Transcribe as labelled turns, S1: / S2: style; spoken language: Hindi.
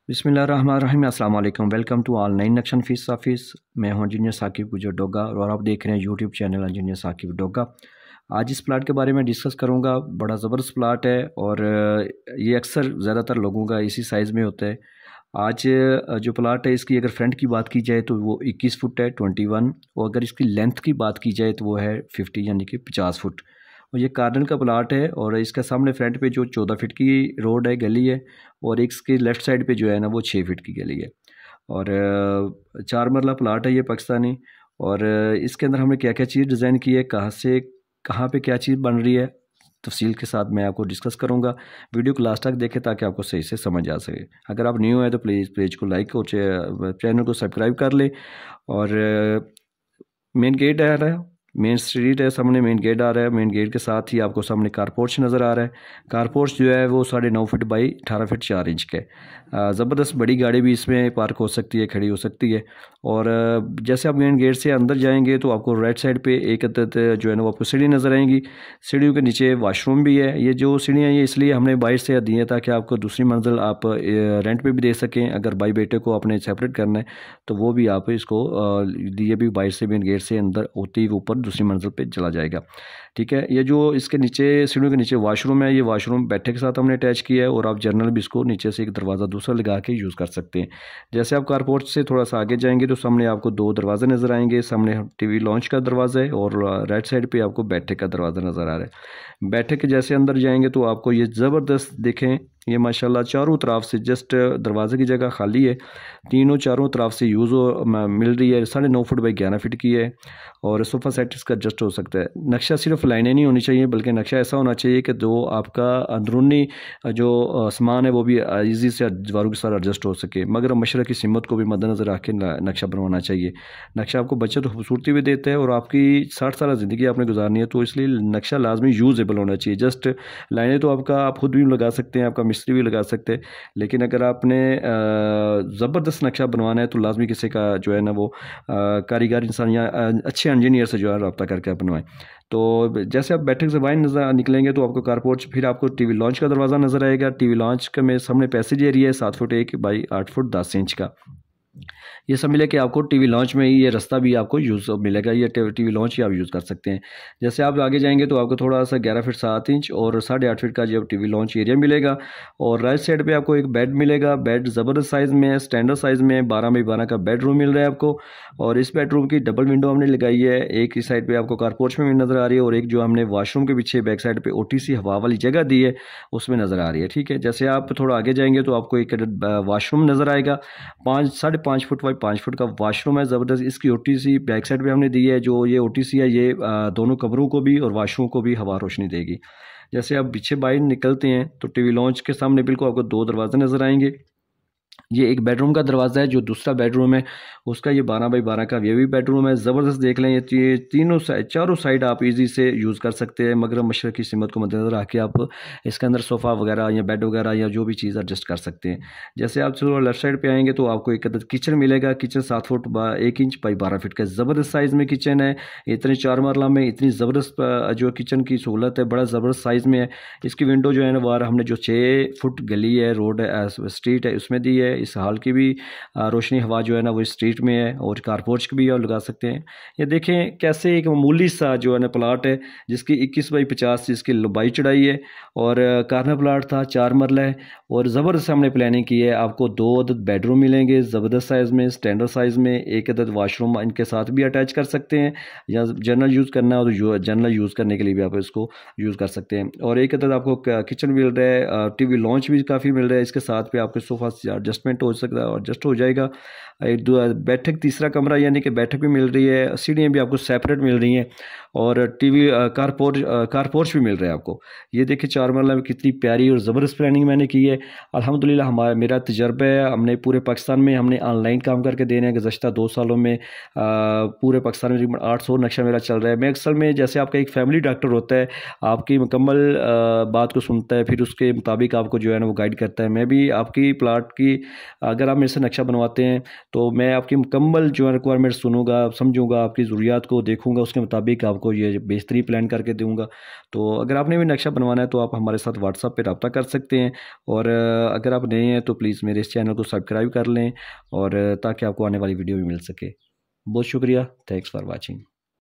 S1: बिस्मिल्लाहिर्रहमानिर्रहीम। अस्सलाम वालेकुम। वेलकम टू ऑल नाइन नक्शन फीस ऑफिस। मैं हूं इंजीनियर साकिब गुजर डोगा और आप देख रहे हैं YouTube channel engineer Saqib Doga. आज इस प्लाट के बारे में डिस्कस करूंगा। बड़ा ज़बरदस्त प्लाट है और ये अक्सर ज़्यादातर लोगों का इसी साइज़ में होता है। आज जो प्लाट है इसकी अगर फ्रंट की बात की जाए तो वो 21 फुट है 21, और अगर इसकी लेंथ की बात की जाए तो वो है 50 यानी कि 50 फुट। और ये कार्नल का प्लाट है और इसका सामने फ्रंट पे जो 14 फीट की रोड है, गली है, और एक इसके लेफ़्ट साइड पे जो है ना वो 6 फीट की गली है। और 4 मरला प्लाट है ये पाकिस्तानी। और इसके अंदर हमने क्या क्या चीज़ डिज़ाइन की है, कहाँ से कहाँ पे क्या चीज़ बन रही है, तफसील के साथ मैं आपको डिस्कस करूँगा। वीडियो को लास्ट तक देखें ताकि आपको सही से समझ आ सके। अगर आप न्यू हैं तो प्लीज़ पेज को लाइक और चैनल को सब्सक्राइब कर लें। और मेन गेट आ रहा है, मेन स्ट्रीट है, सामने मेन गेट आ रहा है। मेन गेट के साथ ही आपको सामने कारपोर्च नज़र आ रहा है। कारपोर्च जो है वो 9.5 फीट बाई 18 फीट 4 इंच के। ज़बरदस्त बड़ी गाड़ी भी इसमें पार्क हो सकती है, खड़ी हो सकती है। और जैसे आप मेन गेट से अंदर जाएंगे तो आपको राइट साइड पे एक अदद जो है ना वो आपको सीढ़ी नज़र आएंगी। सीढ़ियों के नीचे वॉशरूम भी है। ये जो सीढ़ियाँ ये इसलिए हमने बाहर से दी हैं ताकि आपको दूसरी मंजिल आप रेंट पे भी दे सकें। अगर भाई बेटे को अपने सेपरेट करना है तो वो भी आप इसको दिए भी बाहर से मेन गेट से अंदर होती ही ऊपर दूसरी मंजिल पे चला जाएगा। ठीक है। ये जो इसके नीचे सीढ़ियों के नीचे वॉशरूम है, ये वॉशरूम बैठे के साथ हमने अटैच किया है, और आप जनरल भी इसको नीचे से एक दरवाज़ा दूसरा लगा के यूज़ कर सकते हैं। जैसे आप कारपोर्च से थोड़ा सा आगे जाएंगे तो सामने आपको 2 दरवाजे नज़र आएंगे। सामने टीवी लॉन्च का दरवाज़ा है और राइट साइड पे आपको बैठक का दरवाज़ा नज़र आ रहा है। बैठक के जैसे अंदर जाएंगे तो आपको ये ज़बरदस्त देखें, ये माशाल्लाह चारों तरफ से जस्ट दरवाजे की जगह खाली है, तीनों चारों तरफ से यूज़ मिल रही है। 9.5 फुट बाई 11 फीट की है और सोफ़ा सेट इसका एडजस्ट हो सकता है। नक्शा सिर्फ लाइनें नहीं होनी चाहिए बल्कि नक्शा ऐसा होना चाहिए कि जो आपका अंदरूनी जो सामान है वो भी ईजी से दीवारों के साथ एडजस्ट हो सके, मगर मशरक़ी सिमत को भी मद्देनज़र रख के नक्शा बनवाना चाहिए। नक्शा आपको बचत और खूबसूरती भी देता है, और आपकी 60 साल ज़िंदगी आपने गुजारनी है तो इसलिए नक्शा लाजमी यूज़ेबल होना चाहिए। जस्ट लाइनें तो आपका आप खुद भी लगा सकते हैं, आपका मिस्त्री भी लगा सकते हैं, लेकिन अगर आपने ज़बरदस्त नक्शा बनवाना है तो लाजमी किसी का जो है ना वो कारीगर इंसान या अच्छे इंजीनियर से जो है रब्ता करके आप बनवाएं। तो जैसे आप बैठक से बाहर नजर निकलेंगे तो आपको कारपोर्च, फिर आपको टीवी लॉन्च का दरवाज़ा नज़र आएगा। टीवी लॉन्च का में सामने पैसेज एरिया है 7 फुट 1 बाई 8 फुट 10 इंच का। ये सब मिले कि आपको टीवी लॉन्च में ही ये रास्ता भी आपको यूज़ मिलेगा। ये टीवी लॉन्च ही आप यूज़ कर सकते हैं। जैसे आप आगे जाएंगे तो आपको थोड़ा सा 11 फीट 7 इंच और 8.5 फीट का जो टीवी लॉन्च एरिया मिलेगा। और राइट साइड पे आपको एक बेड मिलेगा। बेड ज़बरदस्त साइज़ में है, स्टैंडर्ड साइज़ में 12 बाई 12 का बेडरूम मिल रहा है आपको। और इस बेडरूम की डबल विंडो हमने लगाई है, एक इस साइड पर आपको कारपोर्च में भी नज़र आ रही है, और एक जो हमने वाशरूम के पीछे बैक साइड पर OTC हवा वाली जगह दी है उसमें नज़र आ रही है। ठीक है। जैसे आप थोड़ा आगे जाएंगे तो आपको एक वाशरूम नज़र आएगा। 5.5 फुट बाई 5 फुट का वाशरूम है ज़बरदस्त। इसकी OTC बैक साइड पे हमने दी है। जो ये OTC है ये दोनों कमरों को भी और वाशरूम को भी हवा रोशनी देगी। जैसे आप पीछे बाहर निकलते हैं तो टीवी लॉन्च के सामने बिल्कुल आपको 2 दरवाजे नज़र आएंगे। ये एक बेडरूम का दरवाज़ा है। जो दूसरा बेडरूम है उसका ये 12 बाई 12 का ये भी बेडरूम है। ज़बरदस्त देख लें, ये तीनों साइड चारों साइड आप इजी से यूज़ कर सकते हैं, मगर मशरक़ी सिमत को मद्देनज़र रख के आप इसके अंदर सोफ़ा वगैरह या बेड वगैरह या जो भी चीज़ एडजस्ट कर सकते हैं। जैसे आप चलो लेफ्ट साइड पे आएंगे तो आपको एक अदद किचन मिलेगा। Kitchen 7 foot 1 inch by 12 feet का ज़बरदस्त साइज़ में किचन है। इतने 4 मरला में इतनी ज़बरदस्त जो किचन की सहूलत है, बड़ा ज़बरदस्त साइज़ में है। इसकी विंडो जो है ना बाहर हमने जो 6 फुट गली है, रोड है, स्ट्रीट है, उसमें दी है। इस हाल की भी रोशनी हवा जो है ना वो स्ट्रीट में है, और कारपोर्च की भी आप लगा सकते हैं। ये देखें कैसे एक मामूली सा जो है ना प्लाट है जिसकी 21 बाई 50 इसकी लंबाई चढ़ाई है, और कार्नर प्लाट था, 4 मरला है, और ज़बरदस्त हमने प्लानिंग की है। आपको 2 अदद बेडरूम मिलेंगे ज़बरदस्त साइज़ में, स्टैंडर्ड साइज़ में। एक अदद वाशरूम इनके साथ भी अटैच कर सकते हैं, या जनरल यूज़ करना हो तो जनरल यूज़ करने के लिए भी आप इसको यूज़ कर सकते हैं। और एक अदद आपको किचन मिल रहा है, टीवी लॉन्च भी काफ़ी मिल रहा है। इसके साथ पे आपके सोफ़ा एडजस्टमेंट हो सकता है, एडजस्ट हो जाएगा। एक बैठक तीसरा कमरा यानी कि बैठक भी मिल रही है, सीढ़ियाँ भी आपको सेपरेट मिल रही हैं, और टीवी कारपोर्च भी मिल रहा है आपको। ये देखिए 4 मरला में कितनी प्यारी और ज़बरदस्त प्लानिंग मैंने की है। अल्हम्दुलिल्लाह मेरा तजर्बा है, हमने पूरे पाकिस्तान में हमने ऑनलाइन काम करके देने हैं। गुज़श्ता 2 सालों में पूरे पाकिस्तान में तकरीबन 800 नक्शा मेरा चल रहा है। मैं अक्सर में जैसे आपका एक फैमिली डॉक्टर होता है, आपकी मुकम्मल बात को सुनता है, फिर उसके मुताबिक आपको जो है ना वो गाइड करता है। मैं भी आपकी प्लाट की अगर आप मेरे से नक्शा बनवाते हैं तो मैं आपकी मुकम्मल जो है रिक्वायरमेंट सुनूंगा, समझूंगा, आपकी ज़रूरियात को देखूंगा, उसके मुताबिक आपको आपको ये बेहतरीन प्लान करके दूंगा। तो अगर आपने भी नक्शा बनवाना है तो आप हमारे साथ व्हाट्सएप पे रब्ता कर सकते हैं। और अगर आप नए हैं तो प्लीज़ मेरे इस चैनल को सब्सक्राइब कर लें, और ताकि आपको आने वाली वीडियो भी मिल सके। बहुत शुक्रिया, थैंक्स फॉर वॉचिंग।